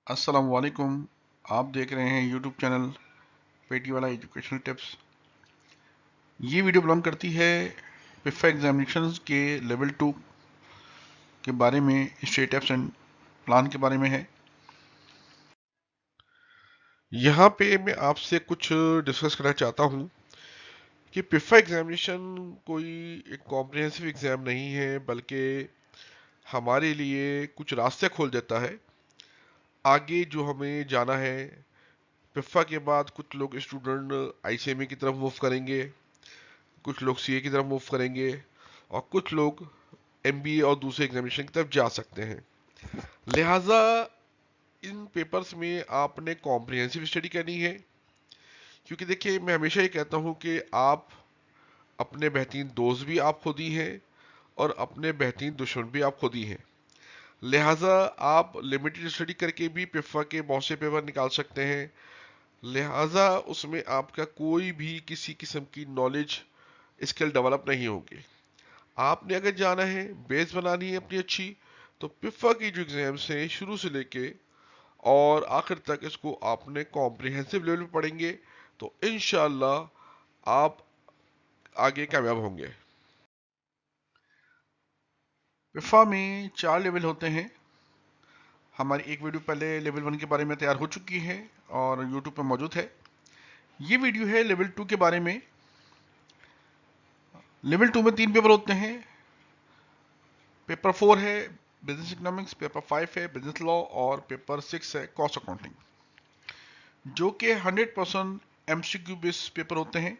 अस्सलाम वालेकुम। आप देख रहे हैं यूट्यूब चैनल पेटी वाला एजुकेशनल टिप्स। ये वीडियो बिलोंग करती है पिफा एग्जामिनेशंस के लेवल 2 के बारे में, स्टेट टिप्स एंड प्लान के बारे में है। यहाँ पे मैं आपसे कुछ डिस्कस करना चाहता हूँ कि पिफा एग्जामिनेशन कोई एक कॉम्प्रिहेंसिव एग्जाम नहीं है, बल्कि हमारे लिए कुछ रास्ते खोल देता है आगे जो हमें जाना है। पिफा के बाद कुछ लोग स्टूडेंट आईसीएमई की तरफ मूव करेंगे, कुछ लोग सीए की तरफ मूव करेंगे और कुछ लोग एमबीए और दूसरे एग्जामिनेशन की तरफ जा सकते हैं। लिहाजा इन पेपर्स में आपने कॉम्प्रिहेंसिव स्टडी करनी है, क्योंकि देखिए मैं हमेशा ये कहता हूँ कि आप अपने बेहतरीन दोस्त भी आप खुद ही हैं और अपने बेहतरीन दुश्मन भी आप खुद ही हैं। लिहाजा आप लिमिटेड स्टडी करके भी पिफा के बहुत से पेपर निकाल सकते हैं। लिहाजा उसमें आपका कोई भी किसी किस्म की नॉलेज स्किल डेवलप नहीं होगी। आपने अगर जाना है, बेस बनानी है अपनी अच्छी, तो पिफा की जो एग्जाम्स हैं शुरू से लेके और आखिर तक इसको आपने कॉम्प्रिहेंसिव लेवल पे पढ़ेंगे तो इंशाल्लाह आप आगे कामयाब होंगे। पिफा में 4 लेवल होते हैं। हमारी एक वीडियो पहले लेवल 1 के बारे में तैयार हो चुकी है और यूट्यूब पर मौजूद है। ये वीडियो है लेवल 2 के बारे में। लेवल 2 में 3 पेपर होते हैं। पेपर 4 है बिजनेस इकोनॉमिक्स, पेपर 5 है बिजनेस लॉ और पेपर 6 है कॉस्ट अकाउंटिंग, जो कि 100% एमसीक्यू बेस्ड पेपर होते हैं।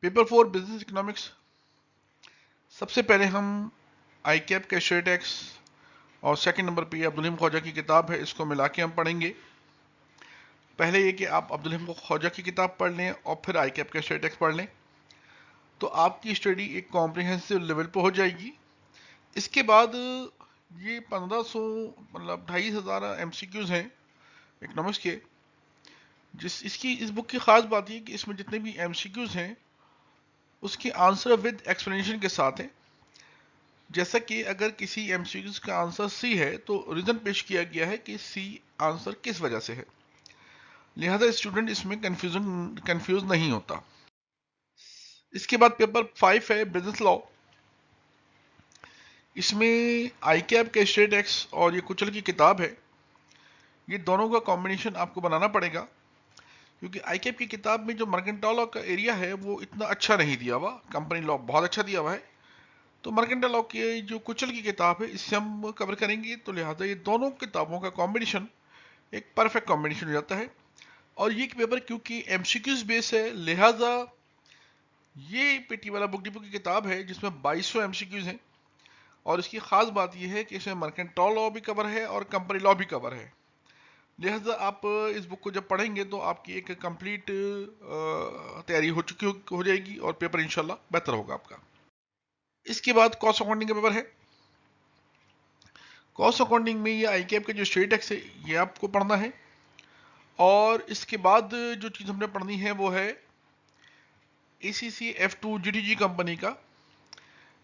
पेपर 4 बिजनेस इकोनॉमिक्स, सबसे पहले हम आई कैप के स्टेट टैक्स और सेकंड नंबर पे अब्दुल हलीम ख्वाजा की किताब है, इसको मिला के हम पढ़ेंगे। पहले ये कि आप अब्दुल हलीम ख्वाजा की किताब पढ़ लें और फिर आई कैप के स्टेट टैक्स पढ़ लें, तो आपकी स्टडी एक कॉम्प्रिहेंसिव लेवल पे हो जाएगी। इसके बाद ये 1500 मतलब 2500 एमसीक्यूज हैं इकोनॉमिक्स के। इस बुक की खास बात ये कि इसमें जितने भी एमसीक्यूज हैं उसके आंसर विद एक्सप्लेनेशन के साथ हैं। जैसा कि अगर किसी एमसीक्यूज का आंसर सी है तो रीजन पेश किया गया है कि सी आंसर किस वजह से है, लिहाजा स्टूडेंट इसमें कंफ्यूज नहीं होता। इसके बाद पेपर 5 है बिजनेस लॉ। इसमें आई कैप के स्टेट एक्स और ये कुचल की किताब है, ये दोनों का कॉम्बिनेशन आपको बनाना पड़ेगा, क्योंकि आई कैप की किताब में जो मर्केंटाइल लॉ का एरिया है वो इतना अच्छा नहीं दिया हुआ, कंपनी लॉ बहुत अच्छा दिया हुआ है। तो मर्केंटाइल लॉ की जो कुचल की किताब है इससे हम कवर करेंगे, तो लिहाजा ये दोनों किताबों का कॉम्बिनेशन एक परफेक्ट कॉम्बिनेशन हो जाता है। और ये पेपर क्योंकि एमसीक्यूज बेस है, लिहाजा ये पेटी वाला बुक डिपो की किताब है जिसमें 2200 एमसीक्यूज हैं। और इसकी खास बात यह है कि इसमें मर्केंटाइल लॉ भी कवर है और कंपनी लॉ भी कवर है। लिहाजा आप इस बुक को जब पढ़ेंगे तो आपकी एक कंप्लीट तैयारी हो जाएगी और पेपर इंशाल्लाह बेहतर होगा आपका। इसके बाद कॉस्ट अकाउंटिंग का पेपर है। कॉस्ट अकाउंटिंग में ये आई कैप का जो स्टेट टैक्स है ये आपको पढ़ना है। और इसके बाद जो चीज़ हमने पढ़नी है वो है ACC F2 GTG कंपनी का।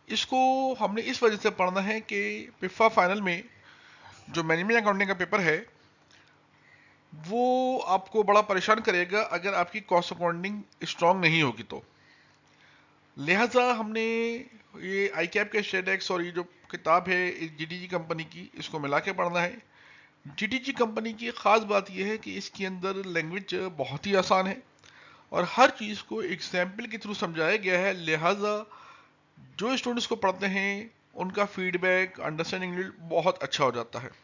इसको हमने इस वजह से पढ़ना है कि पिफा फाइनल में जो मैनेजमेंट अकाउंटिंग का पेपर है वो आपको बड़ा परेशान करेगा अगर आपकी कॉस्ट अकाउंटिंग स्ट्रांग नहीं होगी तो। लिहाजा हमने ये आई कैप के स्टेट एक्स और ये जो किताब है GTG कंपनी की, इसको मिला के पढ़ना है। GTG कंपनी की ख़ास बात यह है कि इसके अंदर लैंग्वेज बहुत ही आसान है और हर चीज़ को एग्जाम्पल के थ्रू समझाया गया है। लिहाजा जो स्टूडेंट्स को पढ़ते हैं उनका फीडबैक अंडरस्टैंडिंग बहुत अच्छा हो जाता है।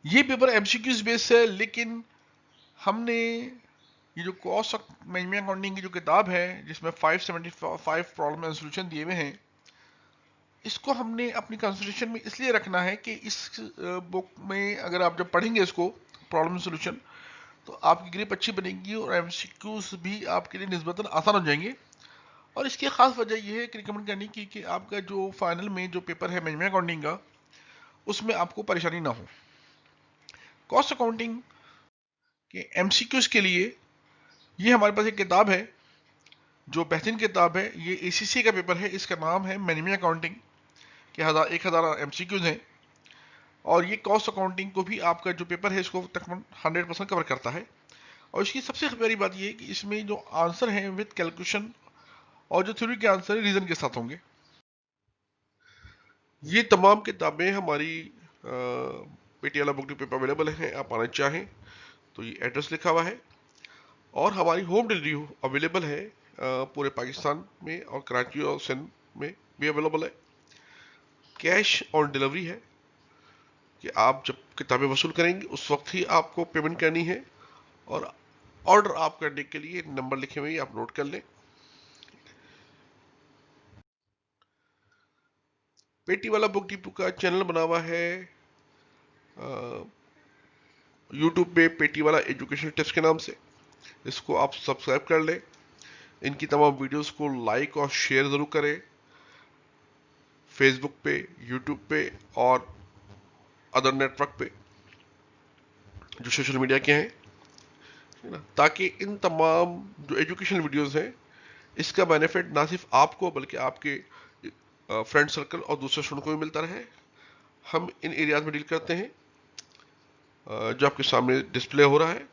ये पेपर एमसीक्यूज बेस्ड है, लेकिन हमने ये जो कॉस्ट मैनेजमेंट अकाउंटिंग की जो किताब है जिसमें 575 प्रॉब्लम एंड सोल्यूशन दिए हुए हैं, इसको हमने अपनी कंसिडरेशन में इसलिए रखना है कि इस बुक में अगर आप जब पढ़ेंगे इसको प्रॉब्लम सोल्यूशन, तो आपकी ग्रिप अच्छी बनेगी और एमसीक्यूज भी आपके लिए निस्बतन आसान हो जाएंगे। और इसकी खास वजह यह है कि रिकमेंड करने की कि आपका जो फाइनल में जो पेपर है मैनेजमेंट अकाउंटिंग का, उसमें आपको परेशानी ना हो। कॉस्ट अकाउंटिंग के एमसीक्यूज के लिए ये हमारे पास एक किताब है जो बेहतरीन किताब है। ये ACC का पेपर है, इसका नाम है मैनेजमेंट अकाउंटिंग के 1000 एमसीक्यूज हैं। और ये कॉस्ट अकाउंटिंग को भी आपका जो पेपर है इसको तकरीबन 100% कवर करता है। और इसकी सबसे बड़ी बात ये है कि इसमें जो आंसर हैं विद कैलकुलेशन और जो थ्योरी के आंसर है रीजन के साथ होंगे। ये तमाम किताबें हमारी पेटियाला बुक डिपो पे अवेलेबल हैं, आप आना चाहें तो ये एड्रेस लिखा हुआ है। और हमारी होम डिलीवरी अवेलेबल है पूरे पाकिस्तान में, और कराची और सिंध में भी अवेलेबल है। कैश ऑन डिलीवरी है कि आप जब किताबें वसूल करेंगे उस वक्त ही आपको पेमेंट करनी है। और ऑर्डर आप करने के लिए नंबर लिखे हुए आप नोट कर लें। पेटी वाला बुक डिपो का चैनल बना हुआ है यूट्यूब पे, पेटी वाला एजुकेशन टिप्स के नाम से। इसको आप सब्सक्राइब कर लें। इनकी तमाम वीडियोस को लाइक और शेयर ज़रूर करें, फेसबुक पे, यूट्यूब पे और अदर नेटवर्क पे जो सोशल मीडिया के हैं, है ना, ताकि इन तमाम जो एजुकेशनल वीडियोस हैं इसका बेनिफिट ना सिर्फ आपको बल्कि आपके फ्रेंड सर्कल और दूसरे स्टूडेंट को भी मिलता रहे। हम इन एरियाज में डील करते हैं जो आपके सामने डिस्प्ले हो रहा है।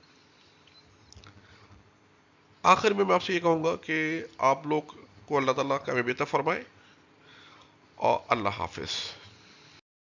आखिर में मैं आपसे ये कहूँगा कि आप लोग को अल्लाह ताला कामयाबी अता फरमाए, और अल्लाह हाफिज़।